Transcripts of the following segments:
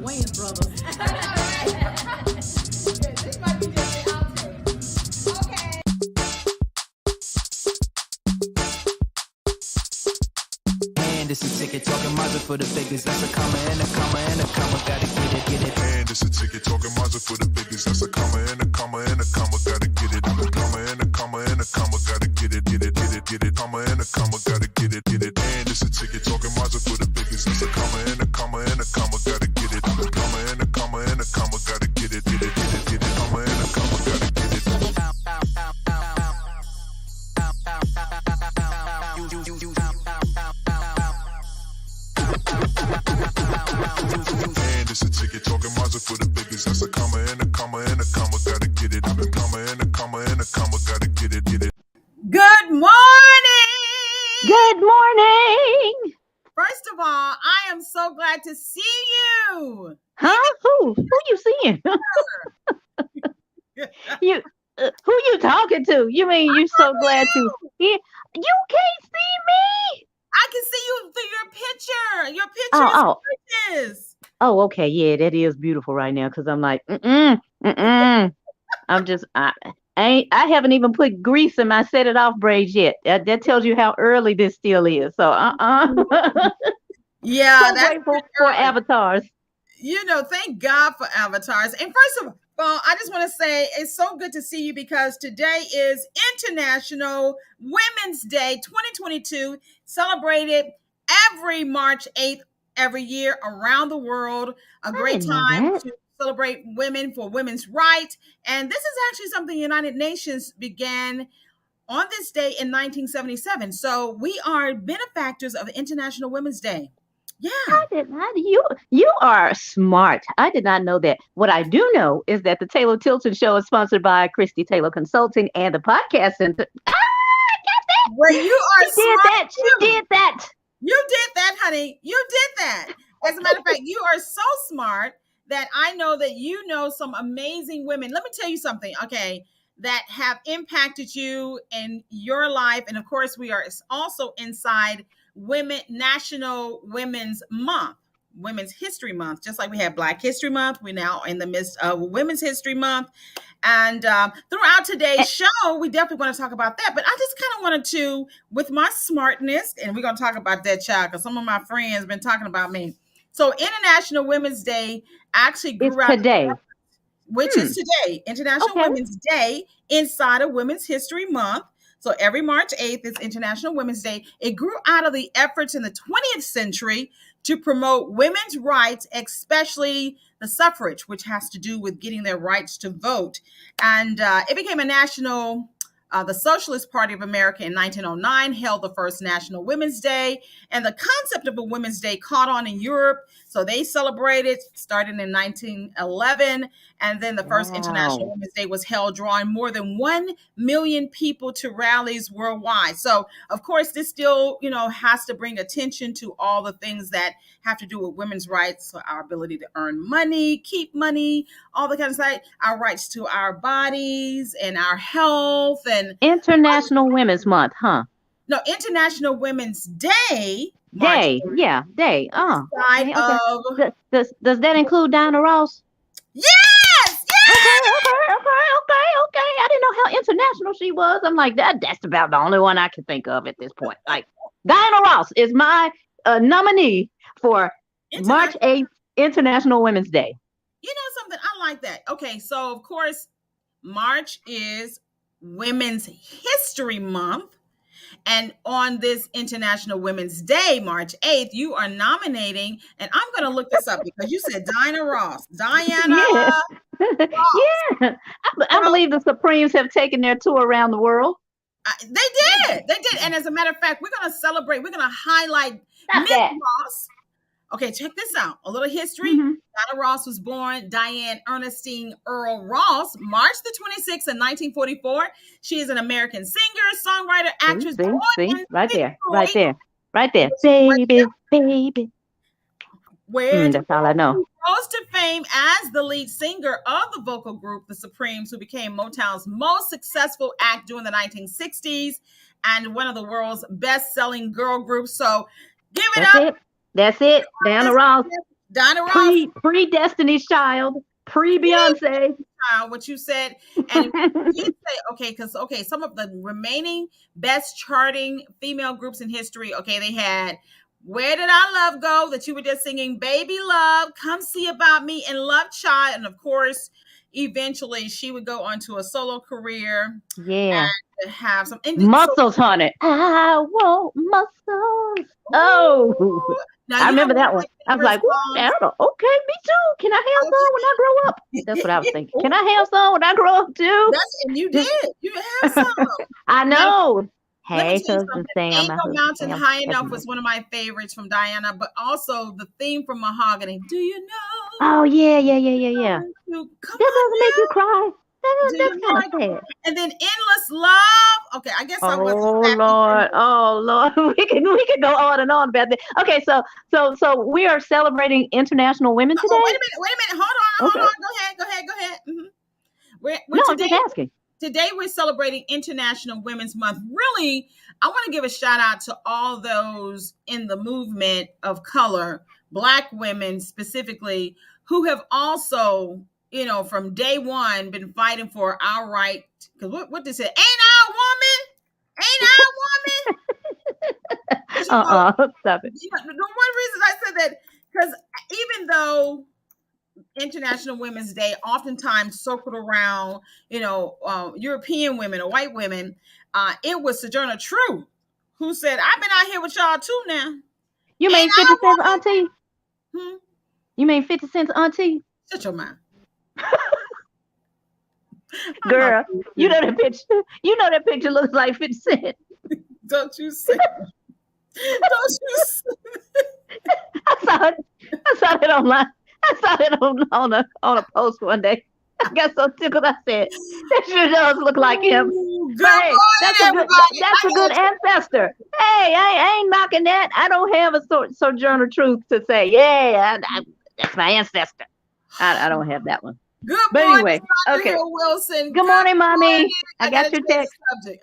Wayans brothers. This might be just an outtake. Okay. And this is ticket talking Mazda for the biggest. That's a comma and a comma and a comma. Gotta get it. And this a ticket talking Mazda for the biggest. That's a comma and a comma and a comma. Gotta get it. A comma and a comma and a comma. Gotta get it. Comma and a comma. Gotta get it. And this a ticket talking Mazda for the biggest. That's a comma and a comma and a comma. Gotta get it. A comma and a comma and a comma. Gotta get it. Comma and a comma. Gotta get it. And this a ticket talking Mazda for the biggest. That's a comma and a comma and a comma. Gotta get it. A comma and a comma and a comma. Gotta get it. Good morning. Good morning. First of all, I am so glad to see you. Huh? Who you seeing? you who you talking to? You mean you so glad to hear? You can't see me. I can see you through your picture. Your picture is gorgeous. Oh, okay. Yeah, that is beautiful right now because I'm like, I'm just I haven't even put grease in my set it off braids yet. That tells you how early this still is. So Yeah, so that's grateful for avatars. You know, thank God for avatars. And first of all, I just want to say it's so good to see you because today is International Women's Day 2022, celebrated every March 8th every year around the world. A great time to celebrate women for women's rights. And this is actually something the United Nations began on this day in 1977. So we are benefactors of International Women's Day. Yeah. I did not. You are smart. I did not know that. What I do know is that the Taylor Tilton Show is sponsored by Christie Taylor Consulting and the Podcast Center. I got that. Well, you are smart. She did that. You did that, honey. You did that. As a matter of fact, you are so smart that I know that you know some amazing women. Let me tell you something, okay, that have impacted you in your life. And of course, we are also inside National Women's Month, Women's History Month. Just like we have Black History Month, we're now in the midst of Women's History Month. And throughout today's show, we definitely want to talk about that. But I just kind of wanted to, with my smartness, and we're going to talk about that, child, because some of my friends have been talking about me. So International Women's Day actually grew out today. Which is today, International Women's Day inside of Women's History Month. So every March 8th is International Women's Day. It grew out of the efforts in the 20th century to promote women's rights, especially the suffrage, which has to do with getting their rights to vote. And it became a national, the Socialist Party of America in 1909 held the first National Women's Day. And the concept of a Women's Day caught on in Europe. So they celebrated, starting in 1911. And then the first International Women's Day was held, drawing more than 1 million people to rallies worldwide. So, of course, this still, has to bring attention to all the things that have to do with women's rights, so our ability to earn money, keep money, all the kind of stuff, our rights to our bodies and our health. And International Women's Month, huh? No, International Women's Day. Day. Okay. Does that include Diana Ross? Yes. Okay. I didn't know how international she was. I'm like, that's about the only one I can think of at this point. Like, Diana Ross is my nominee for March 8th, International Women's Day. You know something? I like that. Okay, so of course, March is Women's History Month. And on this International Women's Day, March 8th, you are nominating, and I'm going to look this up because you said Diana Ross. Diana Ross. Yeah. I believe the Supremes have taken their tour around the world. They did. And as a matter of fact, we're going to celebrate. We're going to highlight Miss Ross. Okay, check this out. A little history. Mm-hmm. Diana Ross was born Diane Ernestine Earl Ross, March the 26th in 1944. She is an American singer, songwriter, actress. See? Right there. Baby. That's all I know. Rose to fame as the lead singer of the vocal group, the Supremes, who became Motown's most successful act during the 1960s and one of the world's best-selling girl groups. So give it up. That's it. Diana Ross. Dinah Ross, pre Destiny's Child, pre Beyonce. what you said, and you did say okay, because some of the remaining best charting female groups in history. Okay, they had "Where Did Our Love Go" that you were just singing, "Baby Love," "Come See About Me," and "Love Child," and of course, eventually she would go on to a solo career. Yeah. And have some muscles, honey. I want muscles. Oh, I remember that one. I was like, okay, me too. Can I have some when I grow up? That's what I was thinking. Can I have some when I grow up too? And you did. You have some. I know. Hey, cousin Sam. Ain't No Mountain High Enough was one of my favorites from Diana, but also the theme from Mahogany. Do you know? Oh, yeah. That doesn't make you cry. That's kind of sad. And then Endless Love. Okay, I guess I was. Oh Lord, we can go on and on about that. Okay, so we are celebrating International Women's Day. Wait a minute. Hold on. Go ahead. Mm-hmm. I'm just asking. Today we're celebrating International Women's Month. Really, I want to give a shout out to all those in the movement of color, Black women specifically, who have also, from day one been fighting for our right. Because what they said, ain't our woman? Stop it. The one reason I said that, because even though International Women's Day oftentimes circled around, European women or white women, it was Sojourner Truth who said, "I've been out here with y'all too now." You mean 50 Cent's auntie? You mean 50 Cent's auntie? Shut your mouth. Girl, you know that picture. You know that picture looks like 50 Cent. Don't you say. Don't you say. I saw it online. I saw it on a post one day. I got so tickled. I said, "That sure does look like him." Hey, that's a good ancestor. Hey, I ain't knocking that. I don't have a Sojourner Truth to say, yeah, that's my ancestor. I don't have that one. Good but morning, anyway, okay. Wilson. Good morning, Mommy. I got your text.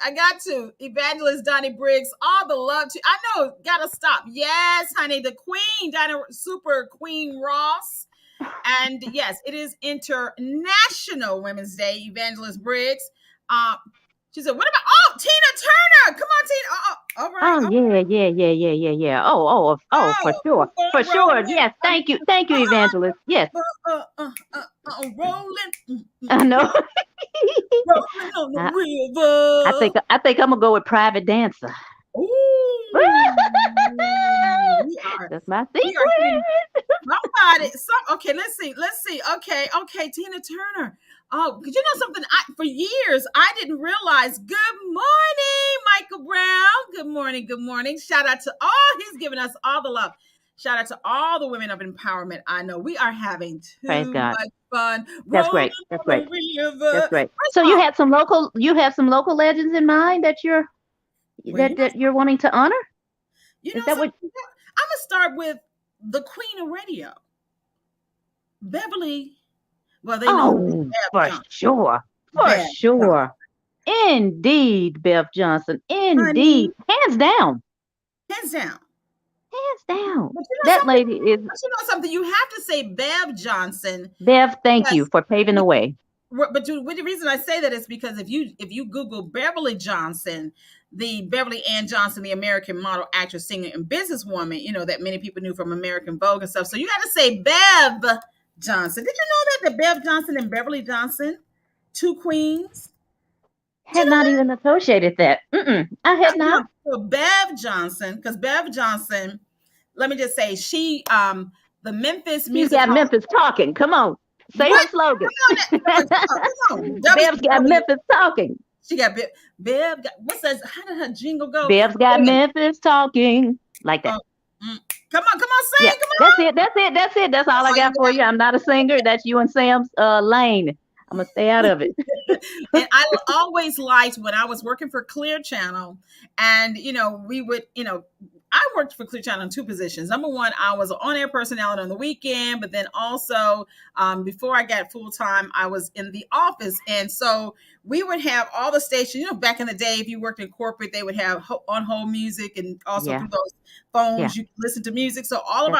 I got to. Evangelist Donnie Briggs, all the love to. I know, gotta stop. Yes, honey, the Queen, Dinah, Super Queen Ross. And yes, it is International Women's Day, Evangelist Briggs. She said, "What about Tina Turner? Come on, Tina." All right. Yeah. Oh, for sure. Yes, thank you, Evangelist. Yes. Rolling. I know. Rolling on the river. I think I'm gonna go with Private Dancer. Ooh. That's my secret. Somebody. Okay, let's see. Okay, Tina Turner. Oh, because you know something? For years, I didn't realize. Good morning, Michael Brown. Good morning. Shout out to all. He's giving us all the love. Shout out to all the women of empowerment. I know we are having too much fun. That's great. So you have some local legends in mind that you're wanting to honor? Is that what? I'm gonna start with the Queen of Radio, Beverly. Well, they know sure. Indeed, Bev Johnson. Indeed, hands down. That lady is. But you know something? You have to say Bev Johnson. Bev, thank you for paving the way. But the reason I say that is because if you Google Beverly Johnson, the Beverly Ann Johnson, the American model, actress, singer, and businesswoman, that many people knew from American Vogue and stuff. So you got to say Bev Johnson. Did you know that Bev Johnson and Beverly Johnson, two queens? Had not even associated that. I had not. So Bev Johnson, because Bev Johnson, let me just say, she, the Memphis music. She's got Memphis talking. Come on. Say her slogan. Come on. Bev's got Memphis talking. She got Bev. What's that? How did her jingle go? Bev's got Memphis talking. Like that. Come on, sing. Yeah, come on. That's it. That's all I got for you. I'm not a singer. That's you and Sam's lane. I'm going to stay out of it. And I always liked when I was working for Clear Channel and, we would, I worked for Clear Channel in two positions. Number one, I was an on-air personality on the weekend, but then also before I got full-time, I was in the office. And so we would have all the stations, back in the day, if you worked in corporate, they would have on-hold music, and also through those phones, you could listen to music. So all of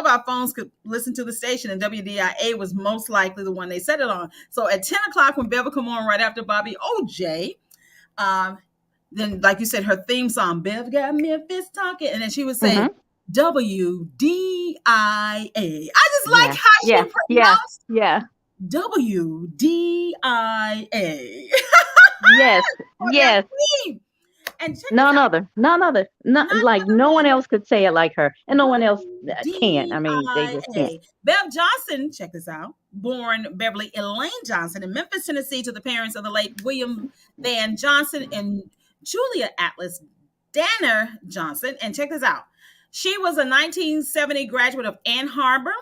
our phones could listen to the station, and WDIA was most likely the one they set it on. So at 10 o'clock when Bev would come on right after Bobby OJ, then, like you said, her theme song, Bev got Memphis talking, and then she would say WDIA. I just like how she pronounced WDIA. Yes. And none other. Like no one else could say it like her, and no one else can. I mean, they just can't. Bev Johnson, check this out, born Beverly Elaine Johnson in Memphis, Tennessee, to the parents of the late William Van Johnson and Julia Atlas Danner Johnson. And check this out. She was a 1970 graduate of Ann Arbor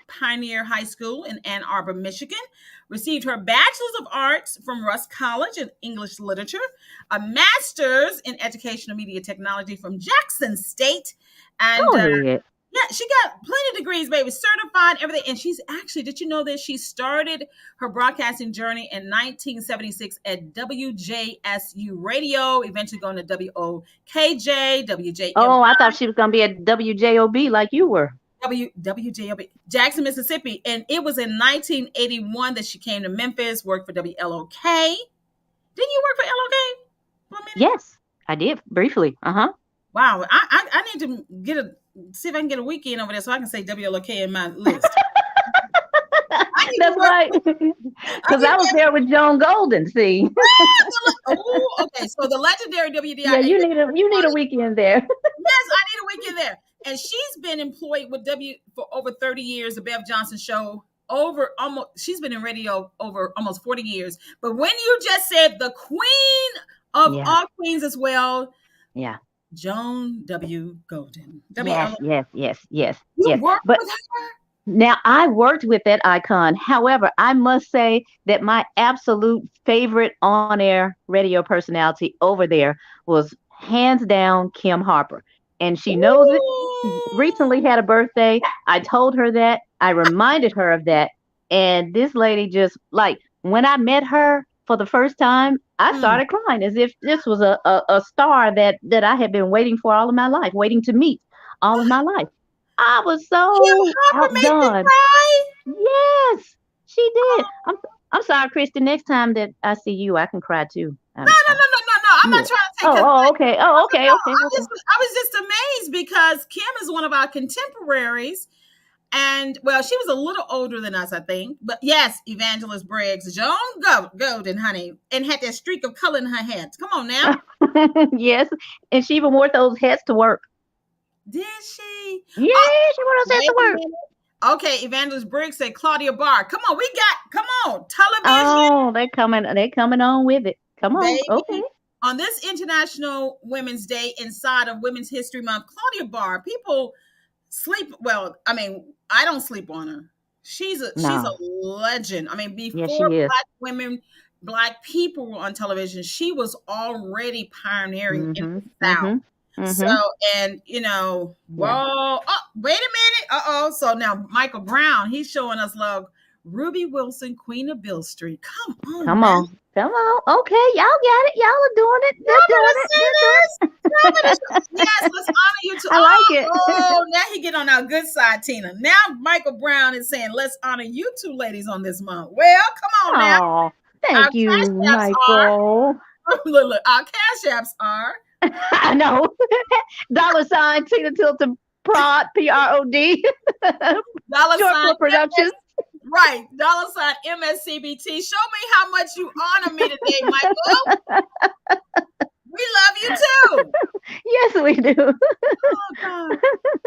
Pioneer High School in Ann Arbor, Michigan. Received her Bachelor's of Arts from Rusk College in English Literature, a Master's in Educational Media Technology from Jackson State. And she got plenty of degrees, baby, certified, everything. And she's actually, did you know that she started her broadcasting journey in 1976 at WJSU Radio, eventually going to WOKJ, WJM. Oh, I thought she was going to be at WJOB like you were. WJOB, Jackson, Mississippi. And it was in 1981 that she came to Memphis, worked for WLOK. Didn't you work for LOK for a minute? Yes, I did briefly. Wow. I need to see if I can get a weekend over there so I can say WLOK in my list. That's right. Because I was there with Joan Golden, see. Okay, so the legendary WDIA. Yeah, you need a weekend there. Yes, I need a weekend there. And she's been employed with for over 30 years, the Bev Johnson Show. She's been in radio over almost 40 years. But when you just said the queen of all queens as well, Joan W. Golden. Yes. You worked with her? Now, I worked with that icon. However, I must say that my absolute favorite on-air radio personality over there was hands down Kim Harper. And she knows it. She recently had a birthday. I told her that. I reminded her of that. And this lady just, like, when I met her for the first time, I started crying as if this was a star that I had been waiting for all of my life, waiting to meet all of my life. I was so outdone. Yes, she did. I'm sorry, Christy. Next time that I see you, I can cry too. No. I'm not trying to take. Okay. I was just amazed because Kim is one of our contemporaries, and well, she was a little older than us, I think. But yes, Evangelist Briggs, Joan Golden, honey, and had that streak of color in her hair. Come on now. Yes, and she even wore those hats to work. Did she? Yeah, she wore those hats to work. Okay, Evangelist Briggs said Claudia Barr. Come on, television. Oh, they're coming on with it. Come on, baby. Okay. On this International Women's Day inside of Women's History Month, Claudia Barr, people sleep. Well, I mean, I don't sleep on her. She's a legend. I mean, before Black people were on television, she was already pioneering in the South. So, and whoa, wait a minute. So now Michael Brown, he's showing us love. Ruby Wilson, Queen of Bill Street. Come on. Okay, y'all got it. Y'all are doing it. Yes, let's honor you too. I like it. Oh, now he get on our good side, Tina. Now Michael Brown is saying, let's honor you two ladies on this month. Well, come on now. Thank you, Michael. Look, our cash apps are. I know. $ Tina Tilton Prod, PROD. $sign Productions. Right. $ MSCBT. Show me how much you honor me today, Michael. We love you too. Yes, we do. Oh, God.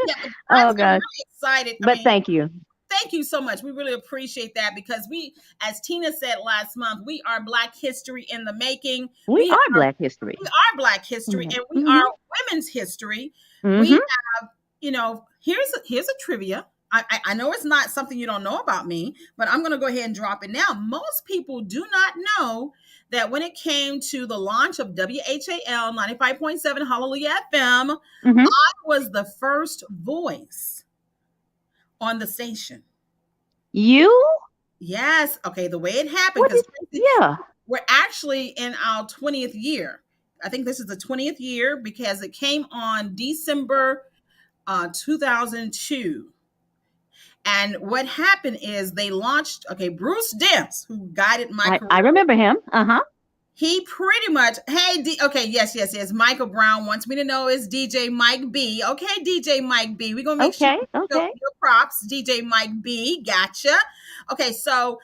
Yeah, I'm really excited. Thank you. Thank you so much. We really appreciate that because we, as Tina said last month, we are Black history in the making. We are Black history. We are Black history, and we are women's history. We have, here's a trivia. I know it's not something you don't know about me, but I'm going to go ahead and drop it now. Most people do not know that when it came to the launch of WHAL 95.7 Hallelujah FM, Mm-hmm. I was the first voice on the station. You? Yes. Okay. The way it happened, Yeah. we're actually in our 20th year. I think this is the 20th year because it came on December 2002. And what happened is they launched, Bruce Dents, who guided my career. I remember him. Uh-huh. He pretty much, yes. Michael Brown wants me to know is DJ Mike B. Okay, DJ Mike B. We're going to make sure your props, DJ Mike B. Gotcha. Okay, so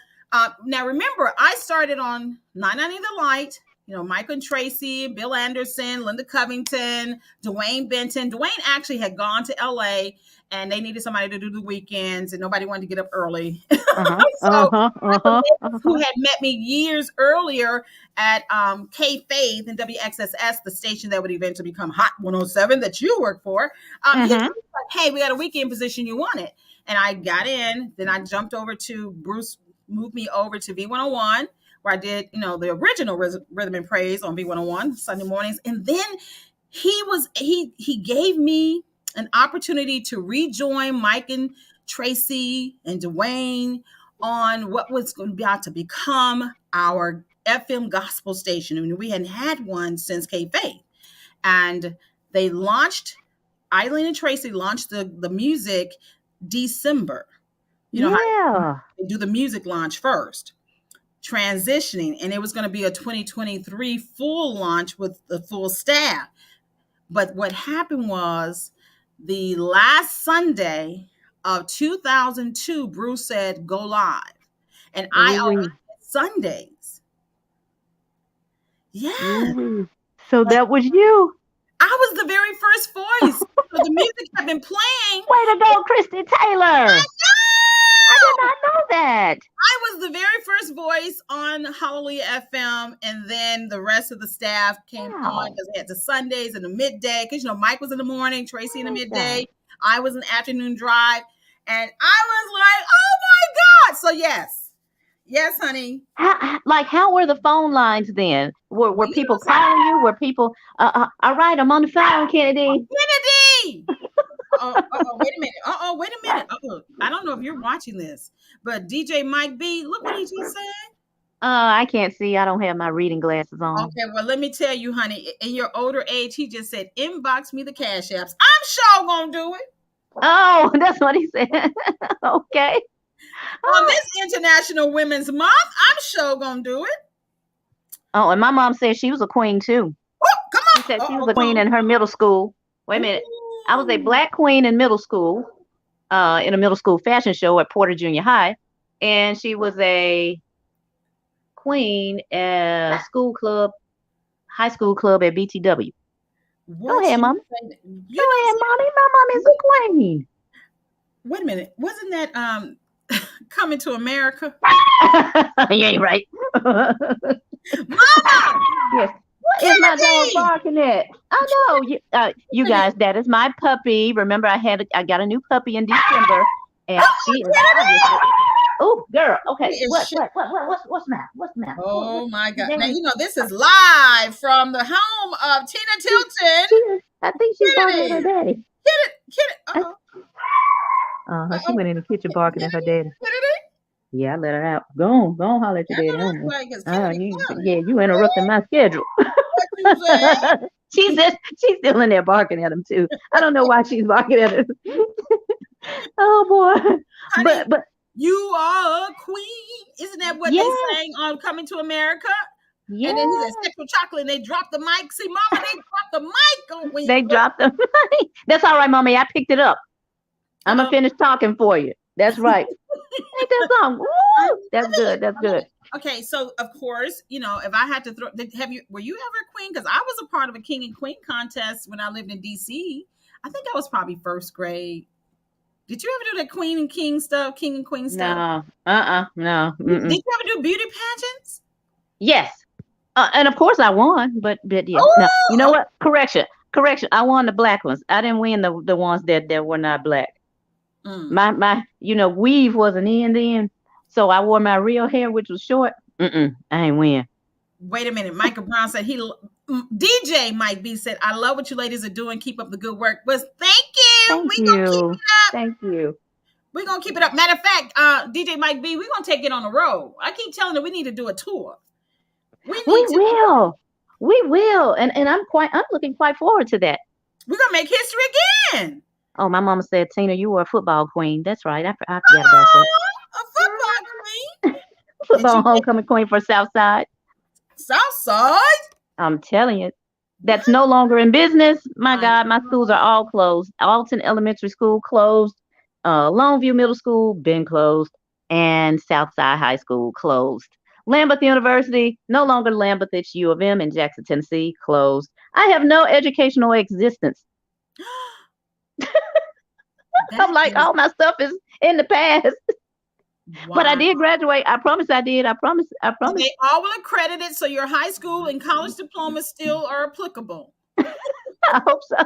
now remember, I started on 990 The Light. Michael and Tracy, Bill Anderson, Linda Covington, Dwayne Benton. Dwayne actually had gone to LA and they needed somebody to do the weekends and nobody wanted to get up early. Who had met me years earlier at K Faith and WXSS, the station that would eventually become Hot 107 that you work for. He was like, hey, we got a weekend position, you want it? And I got in. Then I jumped over to Bruce, moved me over to V101, where I did, the original Rhythm and Praise on V101 Sunday mornings. And then he gave me an opportunity to rejoin Mike and Tracy and Dwayne on what was about to become our FM gospel station. I mean, we hadn't had one since K Faith. And they launched, Eileen and Tracy launched the music December. How they do the music launch first, transitioning, and it was going to be a 2023 full launch with the full staff. But what happened was the last Sunday of 2002, Bruce said, go live. And I only Sundays. Yeah. So that was you. I was the very first voice. The music had been playing. Way to go, Christie Taylor. I did not know that. I was the very first voice on Hallelujah FM, and then the rest of the staff came on because they had the Sundays and the midday. Because Mike was in the morning, Tracy in the midday, I was in the afternoon drive, and I was like, "Oh my God!" So yes, honey. How were the phone lines then? Were people calling you? Were people? All right, I'm on the phone, Kennedy. Kennedy. Wait a minute. I don't know if you're watching this, but DJ Mike B, look what he just said. I can't see. I don't have my reading glasses on. Okay, well, let me tell you, honey, in your older age, he just said, inbox me the cash apps. I'm sure gonna do it. Oh, that's what he said. Okay. On this International Women's Month, I'm sure gonna do it. Oh, and my mom said she was a queen too. Oh, come on. She said she was a queen in her middle school. Wait a minute. I was a black queen in middle school, in a middle school fashion show at Porter Junior High. And she was a queen at a school club, high school club at BTW. Go ahead, Mommy. Go ahead, Mommy. My mom is a queen. Wait a minute. Wasn't that Coming to America? You ain't right. Mama! Yes. What is my dog barking at? I know you guys. That is my puppy. Remember, I got a new puppy in December, and she is. Oh, girl. Okay. What's the matter? What's the matter? Oh my God! Now this is live from the home of Tina Tilton. I think she's barking at her daddy. Kid it. She went in the kitchen barking at her daddy. Yeah, I let her out. Go on, holler at your daddy. You interrupting my schedule. She's still in there barking at him too. I don't know why she's barking at him. Oh boy. Honey, but you are a queen. Isn't that what they sang on Coming to America? Yeah. And then he said sexual chocolate and they dropped the mic. See, Mama, they dropped the mic. They dropped the mic. That's all right, Mommy. I picked it up. I'm going to finish talking for you. That's right. Ain't that song? Woo! That's good. That's good. Okay, so of course, if I had to throw, were you ever a queen? Because I was a part of a king and queen contest when I lived in DC. I think I was probably first grade. Did you ever do that queen and king stuff, king and queen stuff? No, no. Did you ever do beauty pageants? Yes, and of course I won, but yeah. No. You know what? Correction. I won the black ones. I didn't win the ones that were not black. Mm. My weave wasn't in then, so I wore my real hair, which was short. I ain't win. Wait a minute. Michael Brown said DJ Mike B said, I love what you ladies are doing. Keep up the good work. But thank you. Thank We gonna keep you. it up. Thank you. We're gonna keep it up. Matter of fact, DJ Mike B, we're gonna take it on the road. I keep telling them we need to do a tour. We We need to. will. We will. And I'm looking quite forward to that. We're gonna make history again. Oh, my mama said, Tina, you were a football queen. That's right. I forgot about that. Oh, a football queen. Did Football you make homecoming queen for Southside. Southside? I'm telling you. That's no longer in business. My I God, my schools are all closed. Alton Elementary School closed. Longview Middle School been closed. And Southside High School closed. Lambeth University, no longer Lambeth, it's U of M in Jackson, Tennessee, closed. I have no educational existence. I'm like, all my stuff is in the past. Wow. But I did graduate. I promise I did. I promise. They all will accredit it, so your high school and college diplomas still are applicable. I hope so.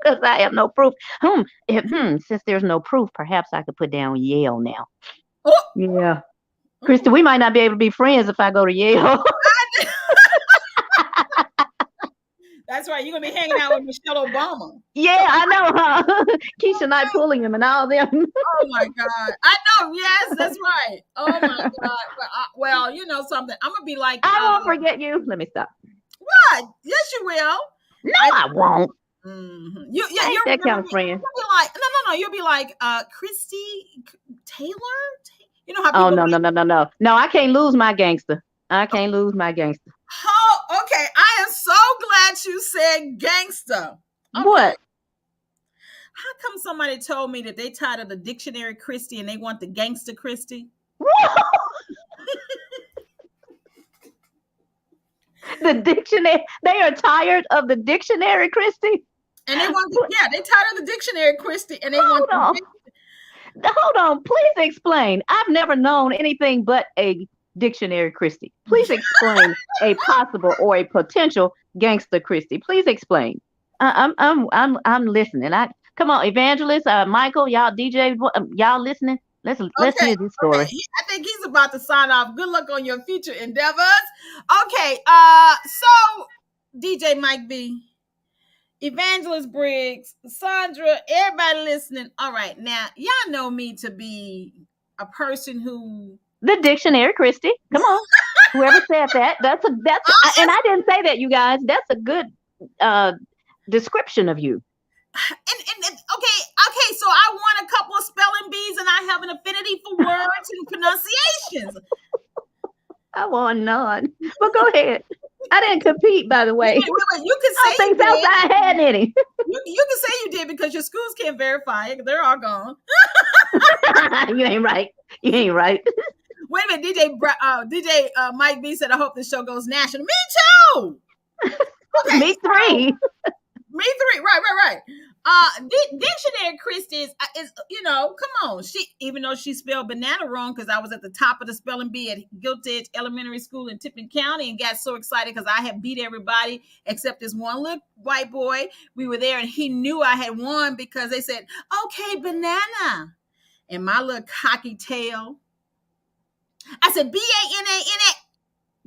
Because I have no proof. Since there's no proof, perhaps I could put down Yale now. Oh. Yeah. Christy, we might not be able to be friends if I go to Yale. That's right. You're gonna be hanging out with Michelle Obama. Yeah, I know, huh? Keisha Knight Pullingham and all them. Oh my God. I know. Yes, that's right. Oh my God. Well, you know something. I'm gonna be like. I won't forget you. Let me stop. What? Yes, you will. No, I won't. Mm-hmm. You're that kind of friend. You'll be like, no. You'll be like, Christy Taylor. You know how Oh people. No, I can't lose my gangster. I can't lose my gangster. Oh, okay. I am so glad you said gangster. Okay. What? How come somebody told me that they tired of the dictionary Christie and they want the Gangsta Christie? The dictionary. They are tired of the dictionary Christie. And they want they tired of the dictionary Christie and they want Hold on, please explain. I've never known anything but a dictionary Christie. Please explain a possible or a potential Gangsta Christie. Please explain. I'm listening. Come on, Evangelist, Michael, y'all, DJ, y'all listening? Let's hear this story. Okay. I think he's about to sign off. Good luck on your future endeavors. Okay, so DJ Mike B, Evangelist Briggs, Sandra, everybody listening. All right, now y'all know me to be a person who the dictionary Christie. Come on, whoever said that. That's and I didn't say that, you guys. That's a good description of you. And okay, so I won a couple of spelling bees, and I have an affinity for words and pronunciations. I won none, but go ahead. I didn't compete, by the way. You can say I think Southside had any. You can say you did because your schools can't verify it. They're all gone. You ain't right. Wait a minute, DJ Mike B said, I hope this show goes national. Me too. Okay, Me three. Me three. Right. Dictionary Christie is come on. Even though she spelled banana wrong, because I was at the top of the spelling bee at Giltedge Elementary School in Tipton County and got so excited because I had beat everybody except this one little white boy. We were there and he knew I had won because they said, okay, banana. And my little cocky tail, I said, BANANA.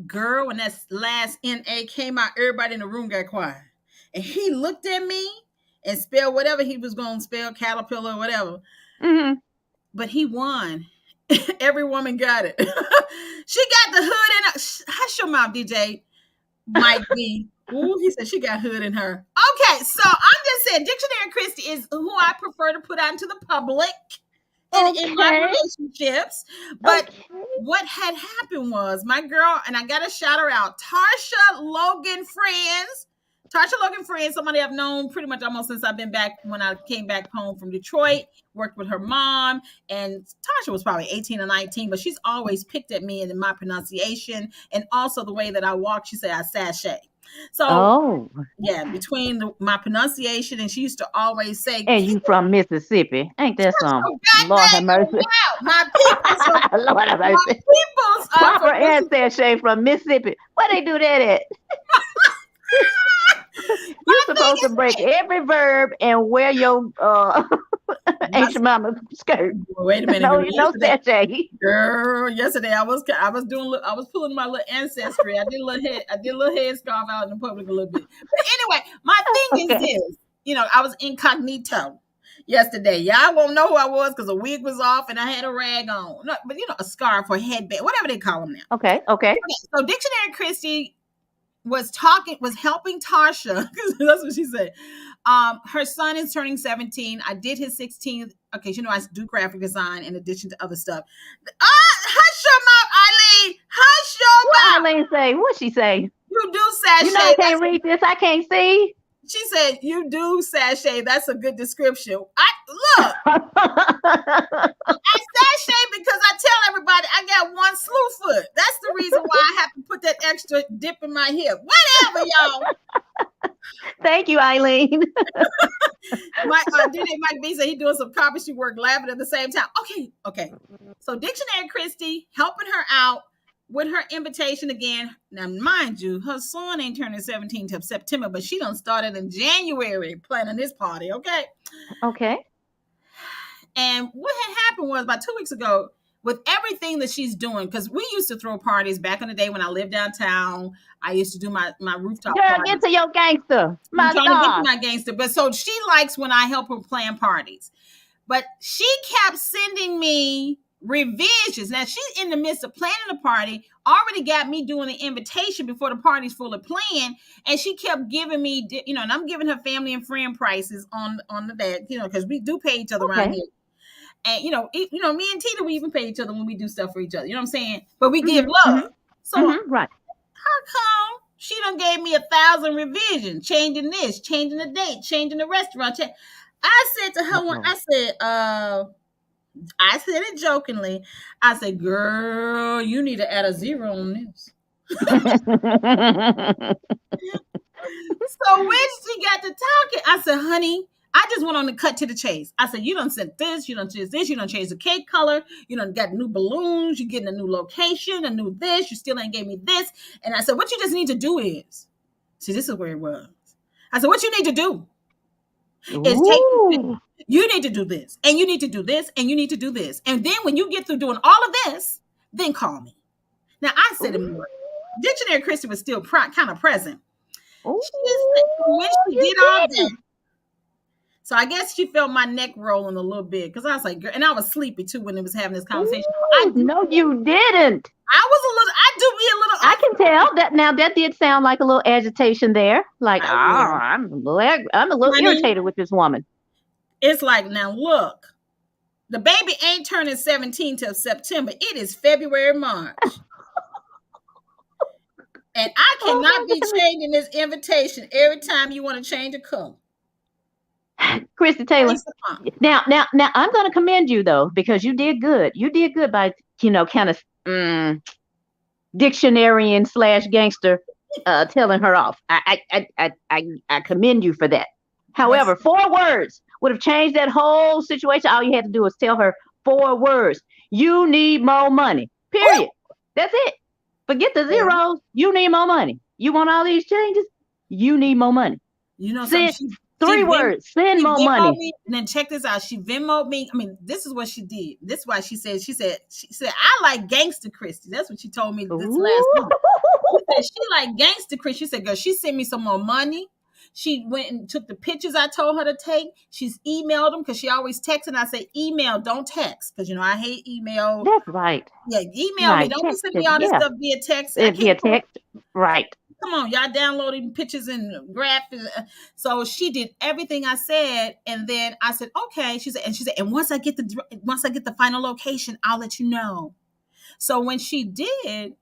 Girl, when that last NA came out, everybody in the room got quiet. And he looked at me and spelled whatever he was going to spell, caterpillar or whatever. Mm-hmm. But he won. Every woman got it. She got the hood in her. Hush your mouth, DJ Mike B. Ooh, he said she got hood in her. Okay, so I'm just saying Dictionary Christie is who I prefer to put out into the public in my relationships. But what had happened was my girl, and I got to shout her out, Tarsha Logan Friends, somebody I've known pretty much almost since I've been back when I came back home from Detroit, worked with her mom. And Tasha was probably 18 or 19, but she's always picked at me in my pronunciation and also the way that I walk. She said I sashay. So, yeah, between my pronunciation, and she used to always say, and you from Mississippi. Ain't that something? Lord have mercy. My people. Lord have mercy. Proper ancestry from Mississippi. Where they do that at? You're supposed to break every verb and wear your Ain't your mama skirt. Wait a minute, No, girl. no sachet. Girl, yesterday I was pulling my little ancestry. I did a little headscarf out in the public a little bit. But anyway, my thing is Okay. this. I was incognito yesterday. Y'all won't know who I was because a wig was off and I had a rag on. No, but a scarf or headband, whatever they call them now. Okay. Okay, so Dictionary Christie was helping Tasha, because that's what she said. Her son is turning 17. I did his 16th. Okay, I do graphic design in addition to other stuff. Hush your mouth, Eileen. Hush your mouth. What Eileen say? What she say? You do sachet. You know I can't read this. I can't see. She said, you do sachet. That's a good description. Look. I sachet because I tell everybody I got one slew foot. That's the reason why I have to put that extra dip in my hip. Whatever, y'all. Thank you, Eileen. Mike B said he doing some carpentry work, laughing at the same time. Okay. So Dictionary Christie helping her out with her invitation again. Now, mind you, her son ain't turning 17 till September, but she done started in January planning this party, okay? Okay. And what had happened was about 2 weeks ago, with everything that she's doing, because we used to throw parties back in the day when I lived downtown. I used to do my rooftop Girl, parties. get to your gangster. I'm trying to get to my gangster. But so she likes when I help her plan parties. But she kept sending me revisions. Now, she's in the midst of planning the party, already got me doing the invitation before the party's fully planned. And she kept giving me, and I'm giving her family and friend prices on the bed, because we do pay each other around here. And, me and Tita, we even pay each other when we do stuff for each other. You know what I'm saying? But we give love. So right. How come she done gave me 1,000 revisions, changing this, changing the date, changing the restaurant? I said to her, I said it jokingly. I said, girl, you need to add a 0 on this. So when she got to talking, I said, honey, I just went on the cut to the chase. I said, you done sent this, you done changed this, you done changed the cake color, you done got new balloons, you getting a new location, a new this, you still ain't gave me this. And I said, what you just need to do is, see, this is where it was. I said, what you need to do is you need to do this, and you need to do this, and you need to do this. And then when you get through doing all of this, then call me. Now, I said, Dictionary Christie was still kind of present. When she did all that, so I guess she felt my neck rolling a little bit because I was like, and I was sleepy too when it was having this conversation. No, you didn't. I do be a little. I can tell that now. That did sound like a little agitation there. Like, I'm a little irritated with this woman. It's like, now look, the baby ain't turning 17 till September. It is February, March. And I cannot be changing this invitation every time you want to change a color. Christy Taylor. Now, I'm going to commend you though, because you did good. You did good by, kind of dictionary / gangster telling her off. I commend you for that. However, 4 words would have changed that whole situation. All you had to do was tell her 4 words. You need more money. Period. That's it. Forget the zeros. You need more money. You want all these changes? You need more money. Something? 3 words. Send more money. And then check this out. She Venmoed me. I mean, this is what she did. This is why she said, I like Gangsta Christie. That's what she told me this last week. She said she like Gangsta Christie. She said, girl, she sent me some more money. She went and took the pictures I told her to take. She's emailed them because she always texts. And I say, email, don't text. Because, I hate email. That's right. Yeah, email me. Don't be sending me all this stuff via text. Via text. Right. Come on, y'all downloading pictures and graphics. So she did everything I said, and then I said, "Okay." She said, "And once I get the final location, I'll let you know." So when she did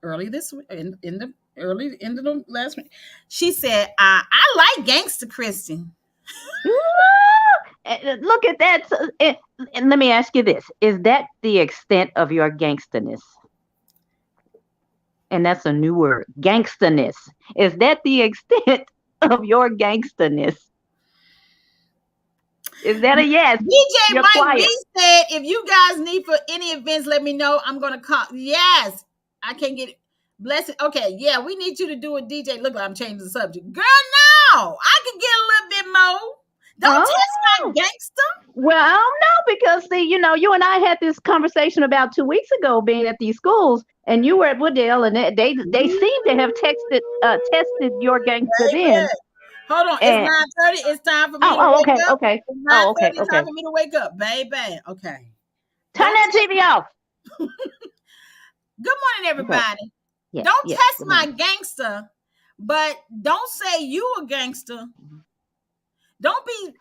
early this week, in the early end of the last week, she said, "I like Gangsta Christie." Look at that. And let me ask you this: is that the extent of your gangsterness? And that's a new word, gangsterness. Is that the extent of your gangsterness? Is that a yes? DJ Mike B said, if you guys need for any events, let me know. I'm going to call. Yes. I can't get it. Bless it. Okay. Yeah, we need you to do a DJ. Look, I'm changing the subject. Girl, no. I can get a little bit more. Don't test my Oh, gangster. well, I don't know because see, you and I had this conversation about 2 weeks ago, being at these schools, and you were at Woodale, and they seem to have tested your gangster Baby. then. Hold on. It's And 9:30. It's time for me to oh, wake okay, up. okay, It's oh, okay, 9:30. Time okay. for me to wake up, baby. Okay. Turn Don't that test. TV off. Good morning, Okay. everybody. Yes, Don't yes. test Good my morning. gangster, but don't say you a gangster. Don't be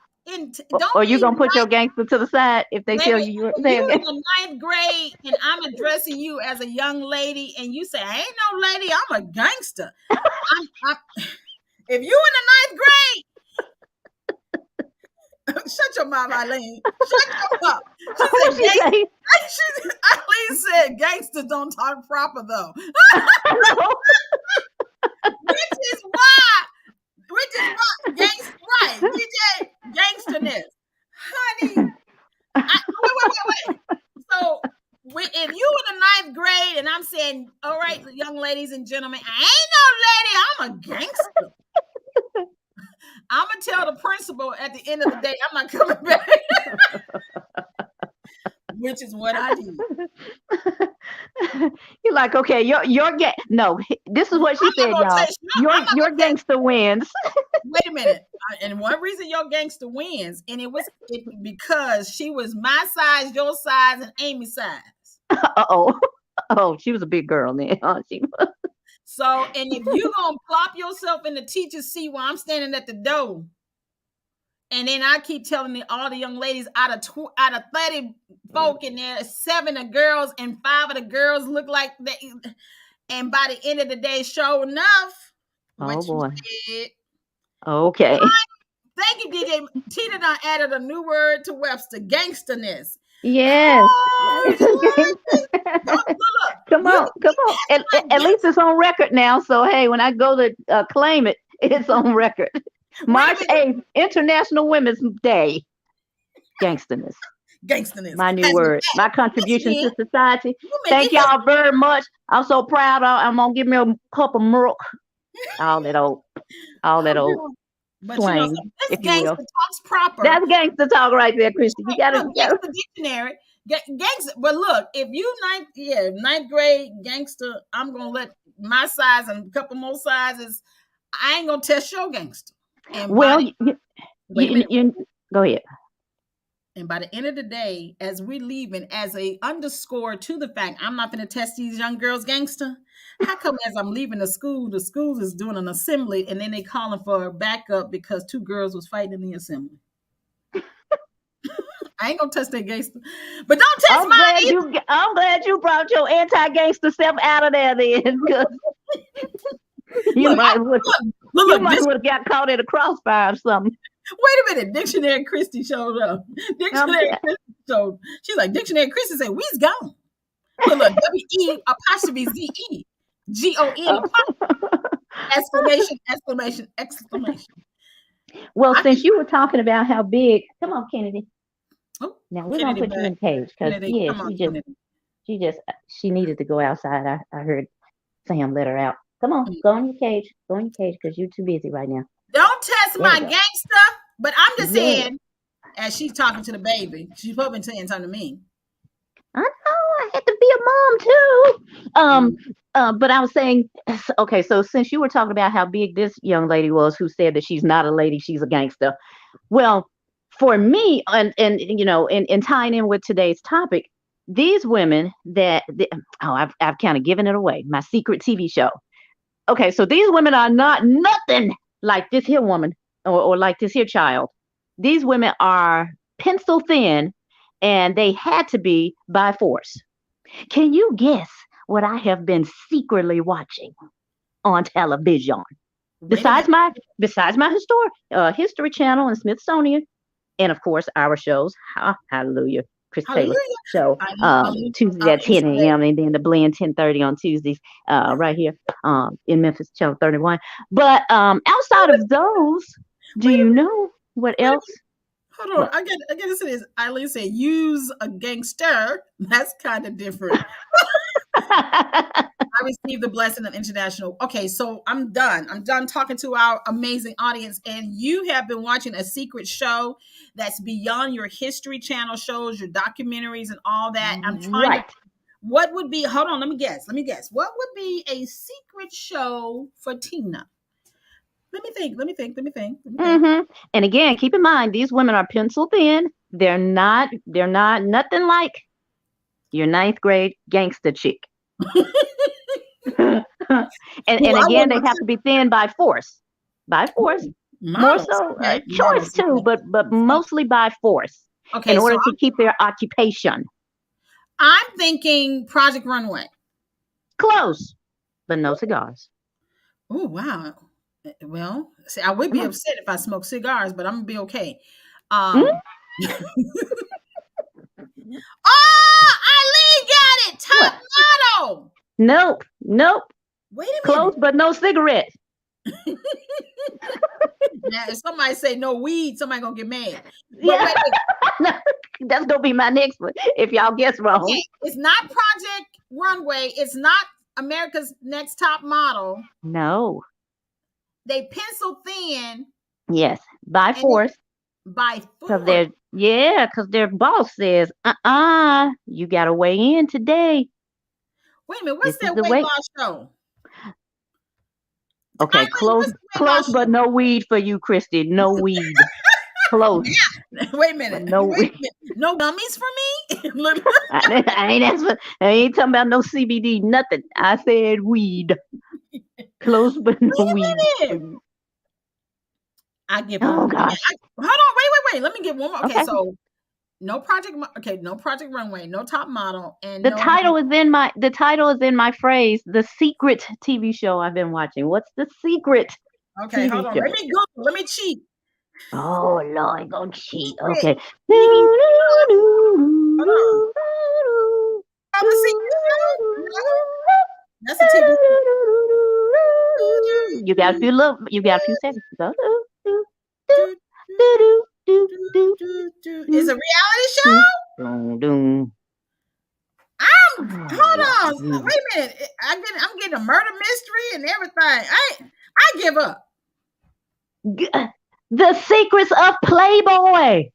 Or don't you be gonna put your gangster to the side if they tell baby. you you're If they a you in gangster? the ninth grade and I'm addressing you as a young lady, and you say I ain't no lady, I'm a gangster. I'm if you in the ninth grade, shut your mouth, Eileen. Shut your mouth. She said, What she say? Eileen said, gangsters don't talk proper though, No. which is why, right, DJ gangsterness, honey. Wait. So, if you in the ninth grade and I'm saying, all right, young ladies and gentlemen, I ain't no lady, I'm a gangster. I'm gonna tell the principal at the end of the day, I'm not coming back. Which is what I did. You're like, okay, your gang. No, this is what she I'm said, not gonna y'all. test you. I'm not Your gonna test. gangster wins. Wait a minute. And one reason your gangster wins, and it because she was my size, your size, and Amy's size. Uh-oh. Oh, she was a big girl then. She was. So, and if you gonna plop yourself in the teacher's seat while I'm standing at the door, and then I keep telling all the young ladies out of 30 folk in there, 7 of girls and 5 of the girls look like they. And by the end of the day, sure enough, what Oh you boy. said. Okay. Thank you, DJ. Tina done added a new word to Webster, gangsterness. Yes. Oh, look, Come you on, come on. that's my At least gangster. it's on record now. So hey, when I go to claim it, it's on record. Wait March a minute. 8th, International Women's Day. Gangsterness. Gangsterness My new has been word. My added. Yes, contribution to again. society. You make Thank it y'all very much. I'm so proud. I'm gonna give me a cup of milk. All that old but you know slang, something. This if you gangster will. talks proper. That's gangster talk right there, Christy. You gotta, Look, gangster dictionary. Gangster. But look, if you ninth grade gangster, I'm gonna let my size and a couple more sizes. I ain't gonna test your gangster. And well, wait a minute. you go ahead. And by the end of the day, as we leaving, as a underscore to the fact, I'm not going to test these young girls gangster. How come as I'm leaving the school is doing an assembly, and then they calling for a backup because 2 girls was fighting in the assembly? I ain't gonna test that gangster, but don't test mine. I'm glad you brought your anti-gangster self out of there then, because you Look, might would look, have got caught in a crossfire or something. Wait a minute. Dictionary Christie showed up. Dictionary Christie showed. She's like, Dictionary Christie said, we's gone. Look, W-E'_Z-E. G-O-N. Exclamation. Well, since you were talking about how big, come on, Kennedy. Oh, now we're Kennedy gonna put you in a cage because she needed to go outside. I heard Sam let her out. Come on, go in your cage. Go in your cage because you're too busy right now. Don't test my gangster. But I'm just saying, as she's talking to the baby, she's probably saying something to me. I know. I had to be a mom too. But I was saying, okay, so since you were talking about how big this young lady was who said that she's not a lady, she's a gangster. Well, for me, and in tying in with today's topic, these women I've kind of given it away, my secret TV show. Okay, so these women are not nothing like this here woman or like this here child. These women are pencil thin, and they had to be by force. Can you guess what I have been secretly watching on television? Besides my history channel and Smithsonian, and of course our shows. Hallelujah. Chris Taylor show Tuesdays at 10 a.m. and then the blend 10:30 on Tuesdays right here in Memphis, channel 31. But outside of those, do you know what else? Hold on, I get to say this. Eileen said, "Use a gangster." That's kind of different. I received the blessing of international. Okay, so I'm done. I'm done talking to our amazing audience. And you have been watching a secret show that's beyond your History Channel shows, your documentaries, and all that. I'm trying to. Right. What would be? Hold on. Let me guess. Let me guess. What would be a secret show for Tina? Let me think. Let me think. Let me think. Let me think. And again, keep in mind, these women are pencil thin. They're not nothing like your ninth grade gangster chick. and again, they have to be thin by force. By force. More so choice too, but mostly by force. Okay, in order to keep their occupation. I'm thinking Project Runway. Close, but no cigars. Oh, wow. Well, see, I would be upset if I smoked cigars, but I'm gonna be okay. Oh, Eileen got it. Top model. Nope. Wait a minute. Close, but no cigarettes. Now, if somebody say no weed, somebody gonna get mad. Yeah. That's gonna be my next one. If y'all guess wrong, okay. It's not Project Runway. It's not America's Next Top Model. No. They pencil thin. Yes, by force. By force. Because their boss says, you gotta weigh in today. Wait a minute, what's that weight loss show? Okay, close, but no weed for you, Christy. No weed. Close. Yeah. Wait a minute. No weed. No gummies for me? I ain't talking about no CBD, nothing. I said weed. Close, but no weed. I give one. Oh gosh. Hold on, wait. Let me get one more. Okay, so no Project Runway, no Top Model, and the title is in my phrase, the secret TV show I've been watching. What's the secret? Okay, hold on. Let me Google. Let me cheat. Oh Lord, go cheat. Okay. That's a TV show. You got a few seconds to go. It's a reality show? Hold on. Wait a minute. I'm getting a murder mystery and everything. I give up. The Secrets of Playboy.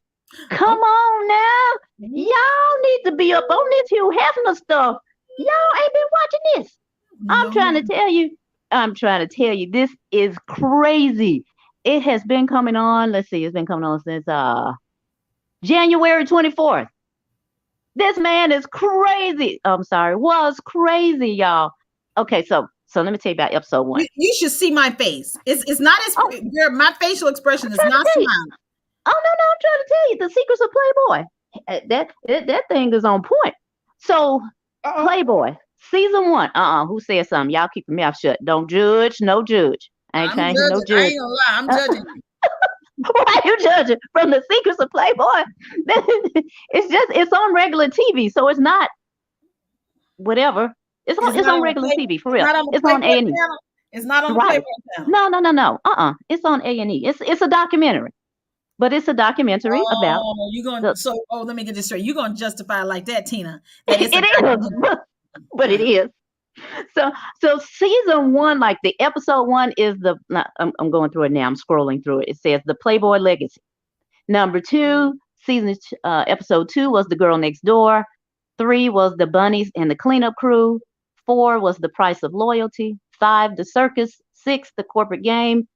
Come on now. Y'all need to be up on this Hugh Hefner stuff. Y'all ain't been watching this. No. I'm trying to tell you, this is crazy. It has been coming on. Let's see, it's been coming on since January 24th. This man is crazy. Was crazy, y'all. Okay, so let me tell you about episode 1. You should see my face. It's not as my facial expression is not smiling. Oh no, I'm trying to tell you, The Secrets of Playboy. That thing is on point. So Playboy, season 1. Who said something? Y'all keep your mouth shut. Don't judge, no judge. I ain't trying to hear no judge. I ain't gonna lie, I'm judging. Why are you judging? From The Secrets of Playboy? It's on regular TV, so it's not whatever. It's on regular TV for real. It's on A&E. It's not on Playboy channel. No. It's on A&E. It's a documentary. But it's a documentary about. Let me get this straight. You're gonna justify it like that, Tina. It is, but it is. So season 1, like the episode 1 is I'm going through it now. I'm scrolling through it. It says The Playboy Legacy. Number 2, episode 2 was The Girl Next Door. 3 was The Bunnies and the Cleanup Crew. 4 was The Price of Loyalty. 5, The Circus. 6, The Corporate Game.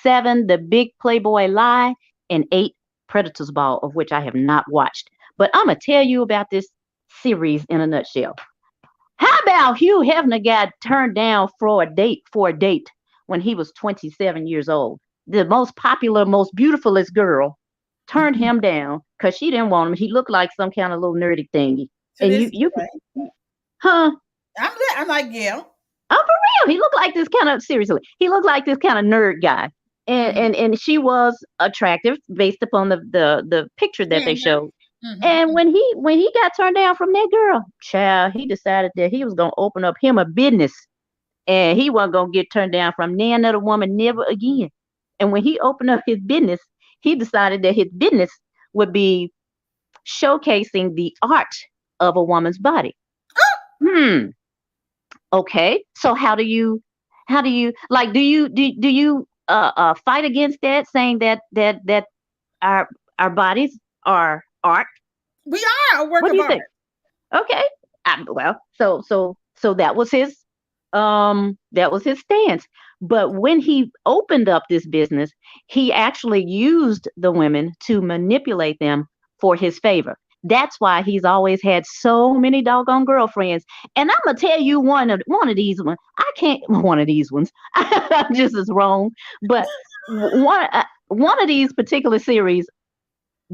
7, The Big Playboy Lie. And 8, Predator's Ball, of which I have not watched. But I'm going to tell you about this series in a nutshell. How about Hugh Hefner got turned down for a date when he was 27 years old? The most popular, most beautifulest girl turned him down because she didn't want him. He looked like some kind of little nerdy thingy. And you huh? I'm like, yeah. Oh, for real. He looked like this kind of nerd guy. And she was attractive based upon the picture that they showed. Mm-hmm. And when he got turned down from that girl, child, he decided that he was gonna open up him a business, and he wasn't gonna get turned down from none other woman never again. And when he opened up his business, he decided that his business would be showcasing the art of a woman's body. Okay, so how do you like do you fight against that, saying that our bodies are art? We are a work What do of you art. think? Okay. Well, so that was his stance. But when he opened up this business, he actually used the women to manipulate them for his favor. That's why he's always had so many doggone girlfriends. And I'm gonna tell you one of these ones. I can't one of these ones. Just as wrong. But one of these particular series,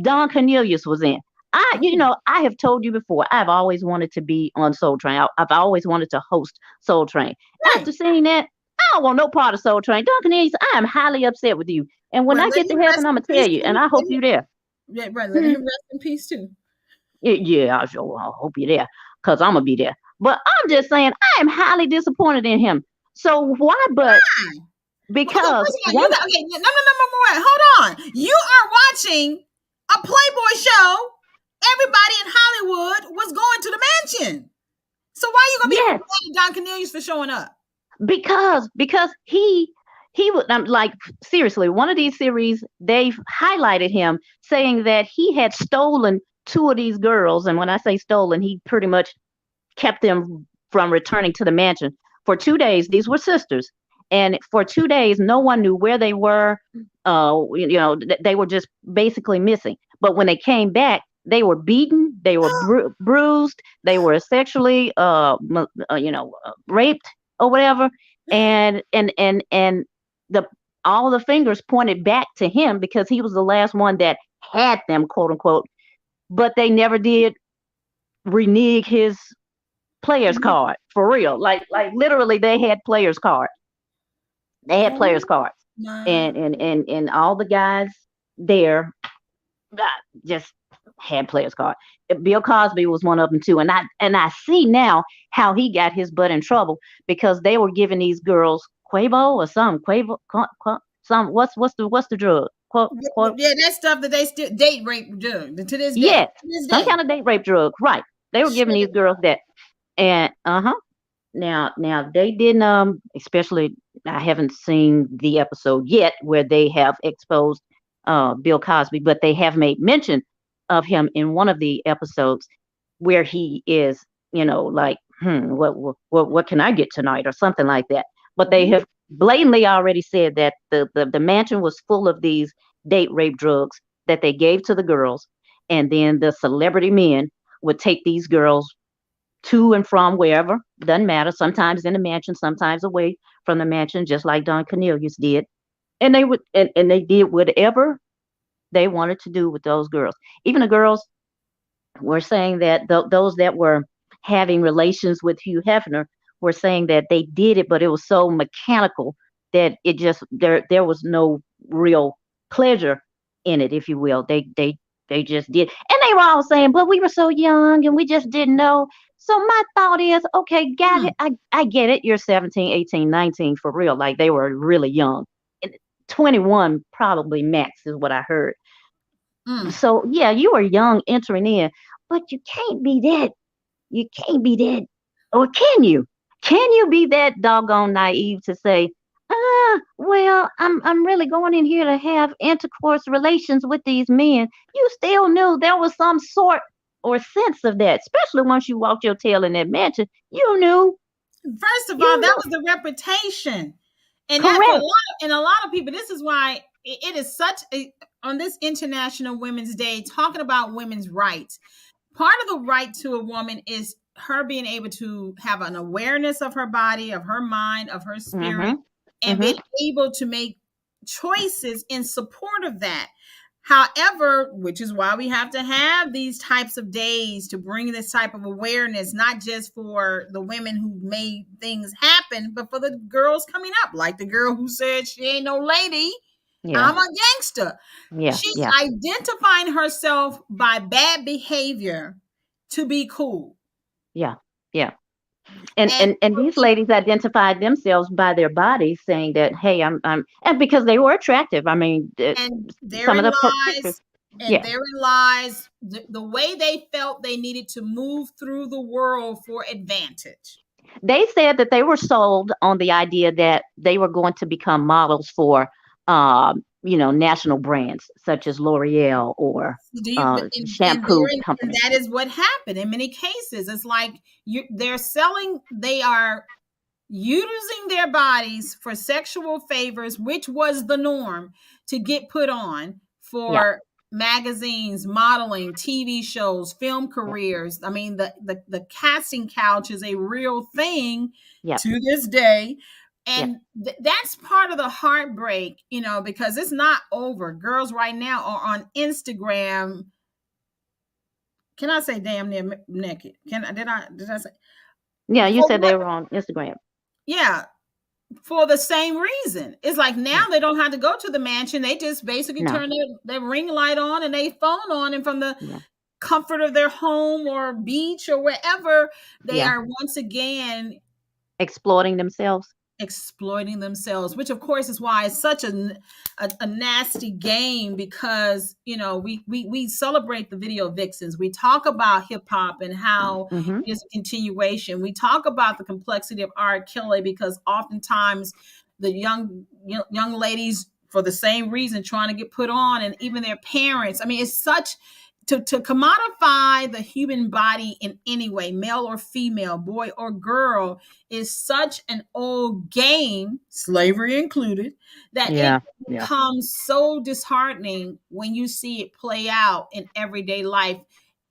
Don Cornelius was in. I have told you before, I've always wanted to be on Soul Train. I've always wanted to host Soul Train. Right. After seeing that, I don't want no part of Soul Train. Don Cornelius, I am highly upset with you. And when Well, I let get to him heaven, rest I'm in gonna tell peace you, and too. I hope you there. Yeah, right. Let Hmm. him rest in peace too. Yeah, I sure I hope you're there, cause I'm gonna be there. But I'm just saying, I am highly disappointed in him. So why? But Why? Well, okay, because first of all, you one, got okay. No, no, no, no, no. Hold on. You are watching a Playboy show. Everybody in Hollywood was going to the mansion. So why are you gonna be yes, mad at Don Cornelius for showing up? because he would like, seriously, one of these series they've highlighted him saying that he had stolen two of these girls, and when I say stolen, he pretty much kept them from returning to the mansion for 2 days. These were sisters, and for 2 days no one knew where they were. They were just basically missing, but when they came back, they were beaten, they were bruised, they were sexually raped or whatever. And the all the fingers pointed back to him because he was the last one that had them, quote unquote, but they never did renege his players Mhm. card for real. Like literally, they had players card. They had Oh players cards, my. and all the guys there uh, just had players card. Bill Cosby was one of them too, and I see now how he got his butt in trouble because they were giving these girls Quavo or some Quavo, some what's the drug? Yeah, that stuff that they still date rape do to this day. Yes, To this some day. kind of date rape drug, right? They were giving these Shit. girls that, and now they didn't especially, I haven't seen the episode yet where they have exposed Bill Cosby, but they have made mention of him in one of the episodes where he is, like, what can I get tonight or something like that. But they Mhm. have blatantly already said that the mansion was full of these date rape drugs that they gave to the girls, and then the celebrity men would take these girls to and from wherever, doesn't matter. Sometimes in the mansion, sometimes away from the mansion, just like Don Cornelius did. And they would, and they did whatever they wanted to do with those girls. Even the girls were saying that those that were having relations with Hugh Hefner were saying that they did it, but it was so mechanical that it just there was no real pleasure in it, if you will. They just did, and they were all saying, "But we were so young and we just didn't know." So my thought is, okay, got Mm, it. I get it. You're 17, 18, 19 for real. Like they were really young. 21 probably max is what I heard. mm. So yeah, you were young entering in, but you can't be that. You can't be that, or can you? Can you be that doggone naive to say, well, I'm really going in here to have intercourse relations with these men? You still knew there was some sort or sense of that, especially once you walked your tail in that mansion. You knew, First of all, you that knew. was the reputation, and that's Correct. a lot of people. This is why it is such a on this International Women's Day talking about women's rights. Part of the right to a woman is her being able to have an awareness of her body, of her mind, of her spirit, Mm-hmm. and Mm-hmm. being able to make choices in support of that. However, which is why we have to have these types of days to bring this type of awareness, not just for the women who made things happen, but for the girls coming up, like the girl who said she ain't no lady. Yeah. I'm a gangster. Yeah. She's Yeah. identifying herself by bad behavior to be cool. Yeah. Yeah. and And and and these ladies identified themselves by their bodies, saying that, hey, I'm and because they were attractive. I mean, and some of therein the pictures. lies and Yeah. therein lies the way they felt they needed to move through the world for advantage. They said that they were sold on the idea that they were going to become models for, national brands such as L'Oreal or Do you? shampoo And companies. that is what happened in many cases. It's like they're selling. They are using their bodies for sexual favors, which was the norm to get put on Yeah. for magazines, modeling, TV shows, film Yeah. careers. I mean, the casting couch is a real thing Yeah. to this day. Yeah. And that's part of the heartbreak, because it's not over. Girls right now are on Instagram. Can I say damn near naked? Did I say Yeah. You for said what? they were on Instagram. Yeah, for the same reason. It's like Yeah. now they don't have to go to the mansion. They just basically No. turn their ring light on and they phone on, and from the Yeah. comfort of their home or beach or wherever, they Yeah. are once again Exploiting themselves. exploiting themselves, which of course is why it's such a nasty game, because we celebrate the video vixens. We talk about hip hop and how Mm-hmm. it is a continuation. We talk about the complexity of R. Kelly, because oftentimes the young ladies, for the same reason, trying to get put on, and even their parents. I mean, it's such to commodify the human body in any way, male or female, boy or girl, is such an old game, slavery included, that it Yeah. Yeah. becomes so disheartening when you see it play out in everyday life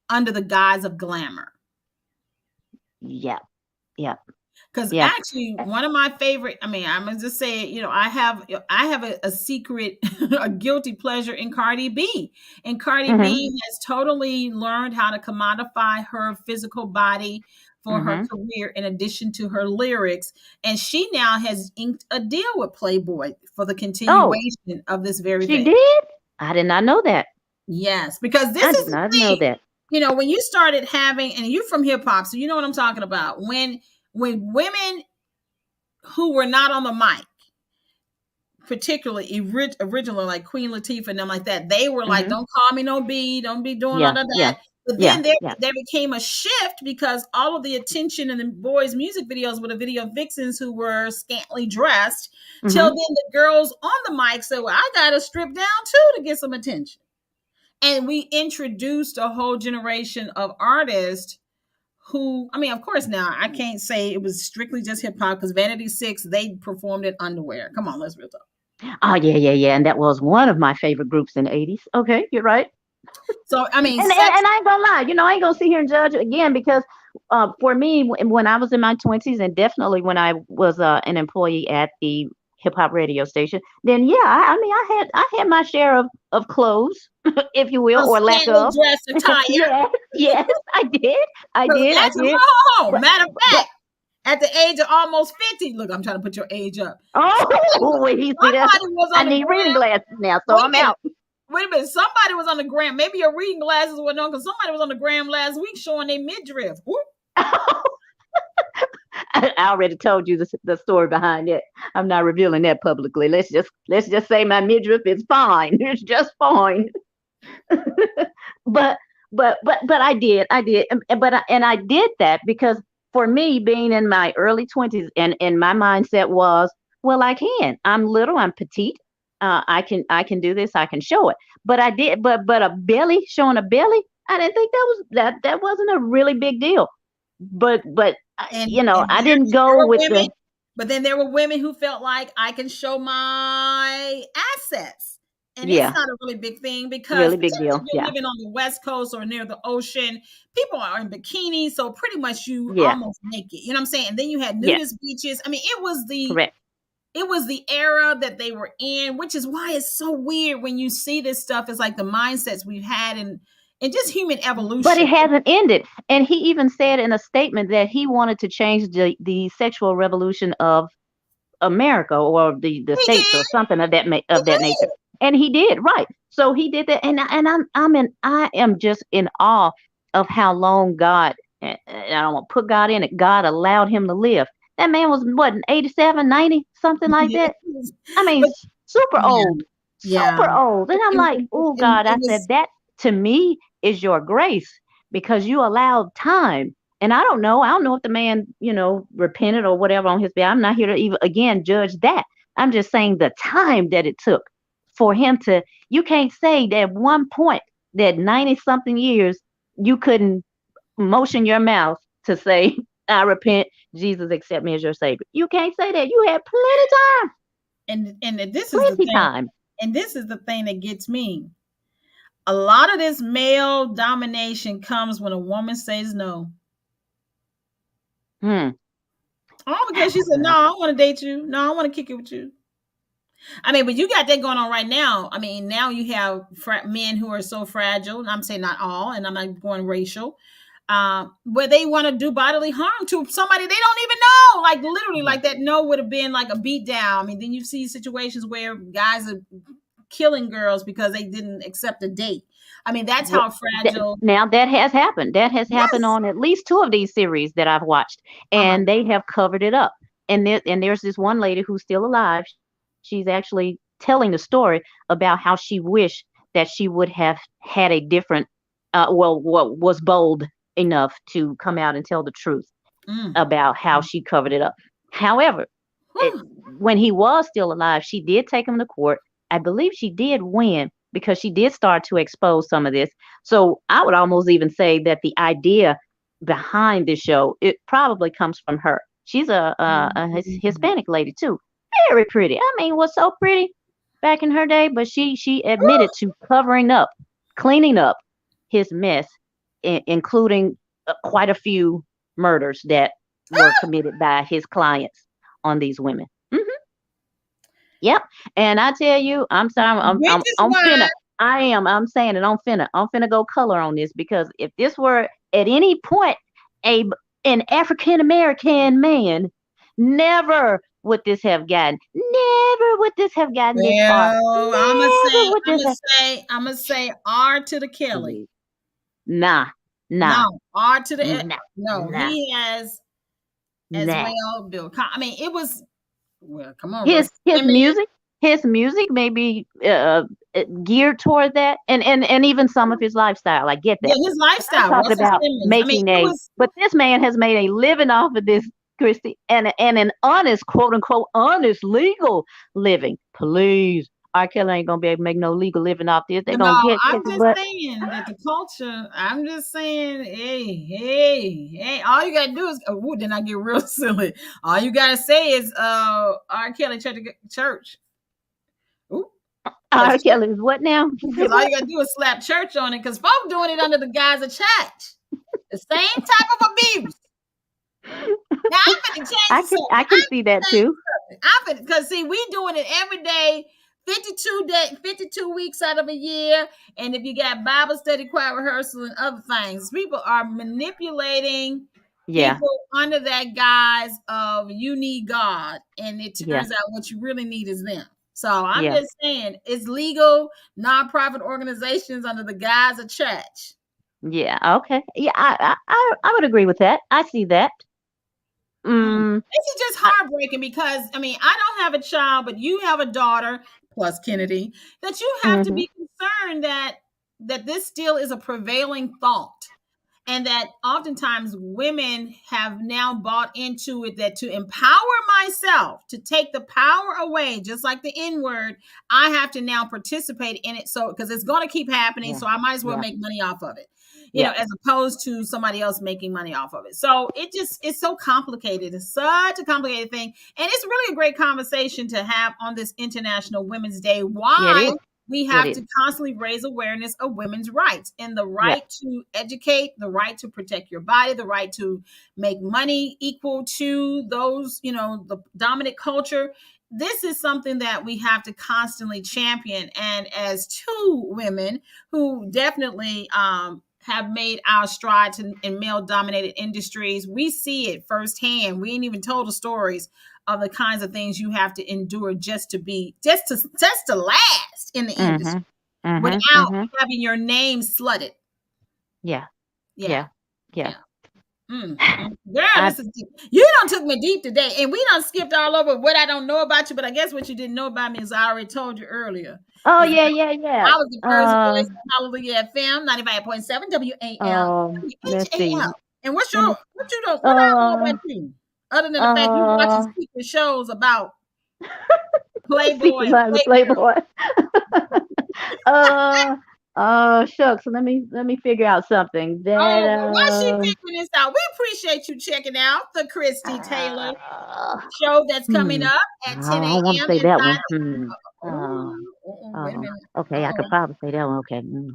under the guise of glamour. Yeah. Yeah. Because Yeah. actually, one of my favorite, I mean, I'm gonna just say it, I have a secret, a guilty pleasure in Cardi B. And Cardi Mm-hmm. B has totally learned how to commodify her physical body for her Mm-hmm. career, in addition to her lyrics. And she now has inked a deal with Playboy for the Oh, continuation of this very she thing. did? I did not know that. Yes, because this I is did the not know thing. that. When you started having, and you from hip hop, so you know what I'm talking about. When women who were not on the mic, particularly originally like Queen Latifah and them like that, they were like, Mm-hmm. "Don't call me no B, don't be doing Yeah. none of Yeah. that." But Yeah. then there, Yeah. there became a shift, because all of the attention in the boys' music videos were the video vixens who were scantily dressed. Till Mm-hmm. then, the girls on the mic said, "Well, I got to strip down too to get some attention." And we introduced a whole generation of artists who, I mean, of course, now I can't say it was strictly just hip hop, because Vanity Six, they performed in underwear. Come on, let's real talk. Oh, yeah, yeah, yeah. And that was one of my favorite groups in the 80s. Okay, you're right. So, I mean, And sex, I ain't gonna lie, I ain't gonna sit here and judge again because for me, when I was in my 20s and definitely when I was an employee at the hip hop radio station, then yeah, I mean, I had my share of clothes, if you will, a or lack scantily of. dressed attire. Yes, yes, I did, I Because did, I actually, did. hold on. But Matter of but fact, at the age of almost 50, look, I'm trying to put your age up. oh, wait, you see that? Somebody was I on the need reading gram. glasses now, so Wait a I'm minute. out. Wait a minute. Somebody was on the gram. Maybe your reading glasses were on, because somebody was on the gram last week showing their midriff. Whoop. I already told you the story behind it. I'm not revealing that publicly. Let's just say my midriff is fine. It's just fine. but but I did, and I did that because for me being in my early 20s and my mindset was, well, I'm little, I'm petite, I can do this, I can show it. But I did, but a belly, showing a belly, I didn't think that wasn't a really big deal. But And I there didn't there go were with women, the but then there were women who felt like, I can show my assets. And it's yeah, not a really big thing, because really big particularly deal. if you're Yeah, living on the West Coast or near the ocean, people are in bikinis, so pretty much you yeah, almost naked. You know what I'm saying? And then you had yeah, nudist beaches. I mean, correct. it was the era that they were in, which is why it's so weird when you see this stuff. It's like the mindsets we've had, and just human But it evolution. hasn't ended. And he even said in a statement that he wanted to change the sexual revolution of America or the He states did. or something of He that nature. did. And he did, right. So he did that, and I am just in awe of how long God, and I don't want to put God in it, God allowed him to live. That man was what, 87, 90, something like that. Yes. I mean, But super yeah, old, yeah. super old. And I'm like, oh God, It I said was that to me is your grace because you allowed time. And I don't know. I don't know if the man, repented or whatever on his behalf. I'm not here to even again judge that. I'm just saying the time that it took for him to. You can't say that at one point that 90 something years you couldn't motion your mouth to say, "I repent, Jesus, accept me as your savior." You can't say that. You had plenty time. And this is the Plenty thing. time. And this is the thing that gets me. A lot of this male domination comes when a woman says no. All because she said, no, I don't want to date you. No, I want to kick it with you. I mean, but you got that going on right now. I mean, now you have men who are so fragile. And I'm saying not all, and I'm not going racial, where they want to do bodily harm to somebody they don't even know. Like literally, like that no would have been like a beat down. I mean, then you see situations where guys are killing girls because they didn't accept a date. I mean, that's how fragile. Now that has happened. That has happened on at least 2 of these series that I've watched, and they have covered it up. And there's this one lady who's still alive. She's actually telling the story about how she wished that she would have had a different, was bold enough to come out and tell the truth about how she covered it up. However, when he was still alive, she did take him to court. I believe she did win because she did start to expose some of this. So I would almost even say that the idea behind this show, it probably comes from her. She's a Hispanic lady too. Very pretty. I mean, was so pretty back in her day, but she admitted to covering up, cleaning up his mess, including quite a few murders that were committed by his clients on these women. Yep. And I tell you, I'm sorry, I'm finna. I'm saying it. I'm finna go color on this, because if this were at any point an African American man, never would this have gotten. Never would this have gotten this far. I'm gonna say R to the Kelly. Nah. No, R to the no. He has as well. Bill. I mean, it was. Well, come on. His music may be geared toward that, and even some of his lifestyle. I get that. Yeah, his lifestyle. Talking about making but this man has made a living off of this, Christy, and an honest, quote unquote, honest legal living. Please, R. Kelly ain't gonna be able to make no legal living off this. They're gonna get. I'm just saying that the culture. I'm just saying, hey. All you gotta do is. Oh, then I get real silly. All you gotta say is, R. Kelly church. Ooh. R. Kelly is what now? Because all you gotta do is slap church on it. Because folks doing it under the guise of church. The same type of abuse. Now I'm gonna change. I can see that too. Because see, we doing it every day. 52 weeks out of a year, and if you got Bible study, choir rehearsal, and other things, people are manipulating people under that guise of you need God, and it turns out what you really need is them. So I'm just saying, it's legal nonprofit organizations under the guise of church. Yeah. Okay. Yeah. I would agree with that. I see that. This is just heartbreaking because I mean, I don't have a child, but you have a daughter plus Kennedy, that you have to be concerned that this still is a prevailing thought, and that oftentimes women have now bought into it, that to empower myself, to take the power away, just like the N-word, I have to now participate in it. So because it's going to keep happening, so I might as well make money off of it. You know, as opposed to somebody else making money off of it. So it's so complicated. It's such a complicated thing. And it's really a great conversation to have on this International Women's Day. Why we have to constantly raise awareness of women's rights and the right to educate, the right to protect your body, the right to make money equal to those, the dominant culture. This is something that we have to constantly champion. And as 2 women who definitely, have made our strides in male-dominated industries, we see it firsthand. We ain't even told the stories of the kinds of things you have to endure just to last in the industry without having your name slutted. Yeah. Girl, this is deep. You done took me deep today, and we done skipped all over what I don't know about you, but I guess what you didn't know about me is I already told you earlier. Oh, yeah. I was the first voice of Hallelujah FM, 95.7 WAL. Let's see. And what's Let your me. what I know Uh. about you? Other than the fact you watching secret shows about Playboy Secret and Lives of Playgirl. Playboy. uh. Shucks. Let me figure out something Oh, that. well, why she figuring this out? We appreciate you checking out the Christy Taylor Uh, show that's coming hmm. up I at 10 don't want to a.m. say that one. inside Hmm. the. Wait a minute. Okay, I could probably say that one. Okay. No,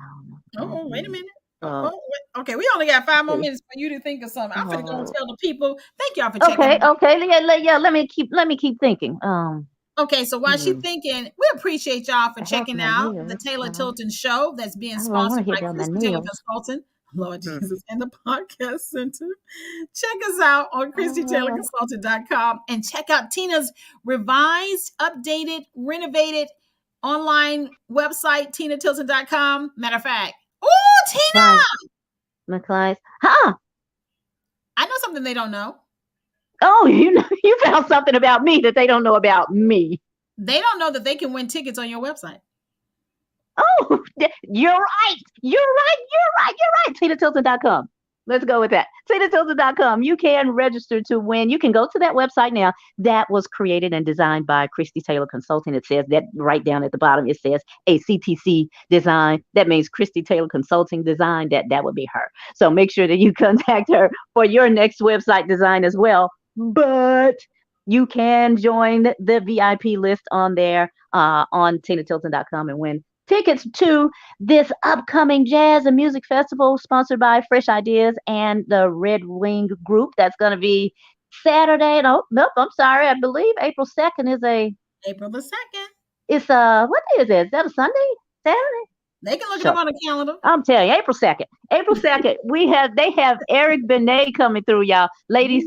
no, Wait a minute. uh, Okay, we only got 5 more okay. minutes for you to think of something. I'm finna go and Uh, tell the people. Thank y'all for checking okay. out. Okay. Yeah. Let me keep thinking. Okay, so while she's Hmm. thinking, we appreciate y'all for It helps checking my out the nails. Taylor Tilton show that's being I don't want sponsored to hit by down my Christy Taylor nails. Consultant, Lord Hmm. Jesus, and the Podcast Center. Check us out on Uh, ChristyTaylorConsultant.com and check out Tina's revised, updated, renovated online website, TinaTilton.com. Matter of fact, oh, McCly's. Tina, McCly's. Huh? I know something they don't know. Oh, you found something about me that they don't know about me. They don't know that they can win tickets on your website. Oh, you're right. TinaTilton.com. Let's go with that. TinaTilton.com. You can register to win. You can go to that website now. That was created and designed by Christy Taylor Consulting. It says that right down at the bottom. It says a CTC design. That means Christy Taylor Consulting design. That would be her. So make sure that you contact her for your next website design as well. But you can join the VIP list on there on TinaTilton.com and win tickets to this upcoming jazz and music festival sponsored by Fresh Ideas and the Red Wing Group. That's going to be Saturday. Nope, I'm sorry. I believe April 2nd is April the 2nd. what day is it? Is that a Sunday? Saturday? They can look it up Sure. on the calendar. I'm telling you, April 2nd. April 2nd, they have Eric Benet coming through, y'all. Ladies,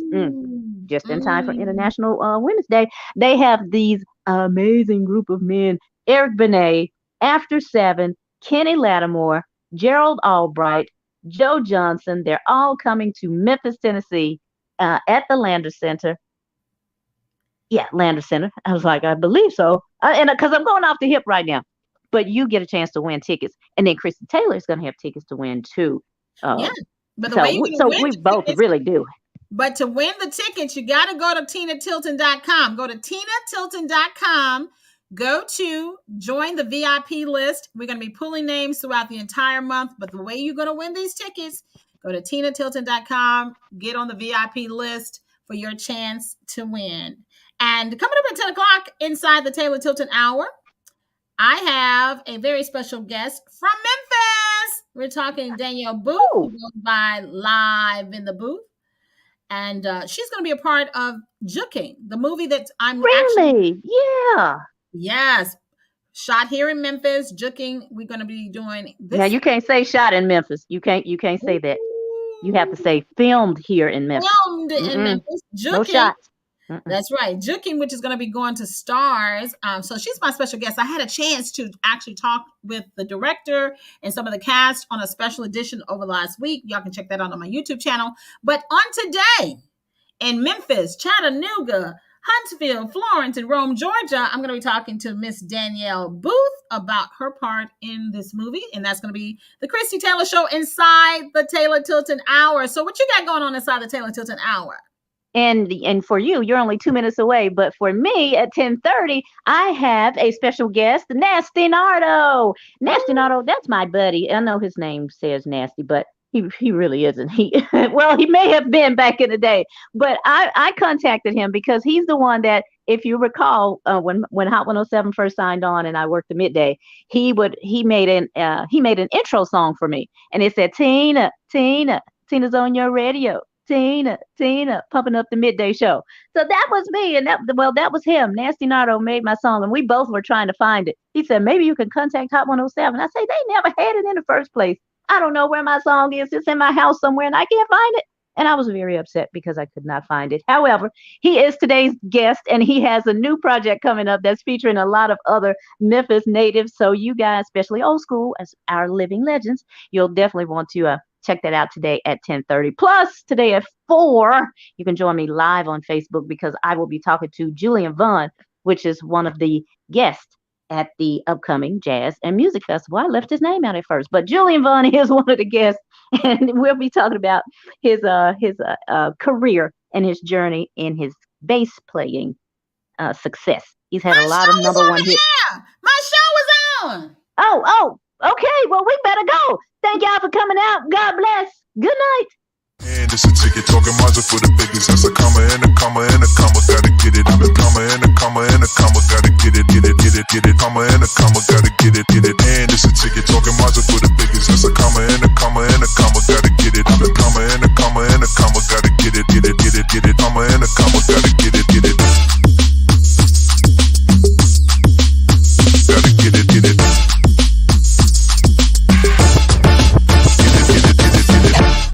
just in time for International Women's Day. They have these amazing group of men. Eric Benet, After Seven, Kenny Lattimore, Gerald Albright, Joe Johnson. They're all coming to Memphis, Tennessee, at the Lander Center. Yeah, Lander Center. I was like, I believe so. And because I'm going off the hip right now. But you get a chance to win tickets. And then Christy Taylor is going to have tickets to win too. Yeah. But the way you're going to win we the both tickets, really do. but to win the tickets, you got to go to TinaTilton.com. Go to TinaTilton.com. Go to join the VIP list. We're going to be pulling names throughout the entire month. But the way you're going to win these tickets, go to TinaTilton.com. Get on the VIP list for your chance to win. And coming up at 10 o'clock inside the Taylor Tilton Hour, I have a very special guest from Memphis. We're talking Danielle Booth, who goes by Live in the Booth. And she's going to be a part of Juking, the movie that I'm really? Yeah. Yes. Shot here in Memphis, Juking. We're going to be doing this. Now you can't say shot in Memphis. You can't say that. You have to say filmed here in Memphis. Filmed in Memphis. Juking. No shots. That's right. Juking, which is going to be going to Stars. So she's my special guest. I had a chance to actually talk with the director and some of the cast on a special edition over last week. Y'all can check that out on my YouTube channel. But on today in Memphis, Chattanooga, Huntsville, Florence, and Rome, Georgia, I'm going to be talking to Miss Danielle Booth about her part in this movie. And that's going to be the Christy Taylor Show inside the Taylor Tilton Hour. So what you got going on inside the Taylor Tilton Hour? And for you, you're only 2 minutes away. But for me, at 10:30, I have a special guest, Nasty Nardo. Nasty Nardo, that's my buddy. I know his name says Nasty, but he really isn't. He may have been back in the day, but I contacted him because he's the one that, if you recall, when Hot 107 first signed on and I worked the midday, he made an intro song for me, and it said Tina's on your radio. Tina, pumping up the midday show. So that was me, and that was him. Nasty Nardo made my song, and we both were trying to find it. He said, maybe you can contact Hot 107. I say, they never had it in the first place. I don't know where my song is. It's in my house somewhere, and I can't find it. And I was very upset because I could not find it. However, he is today's guest, and he has a new project coming up that's featuring a lot of other Memphis natives. So you guys, especially old school, as our living legends, you'll definitely want to check that out today at 10:30. Plus, today at 4, you can join me live on Facebook because I will be talking to Julian Vaughn, which is one of the guests at the upcoming Jazz and Music Festival. I left his name out at first, but Julian Vaughn is one of the guests, and we'll be talking about his career and his journey in his bass playing success. He's had a lot of number one hits. My show was on. Oh, okay. Well, we better go. Thank y'all for coming out. God bless. Good night. And it's a ticket talking Mazda for the biggest. That's a comma and a comma and a comma. Gotta get it. I'm a comma and a comma and a comma. Gotta get it, get it, get it, get it. Comma and a comma. Gotta get it, get it. And it's a ticket talking Mazda for the biggest. That's a comma and a comma and a comma. Gotta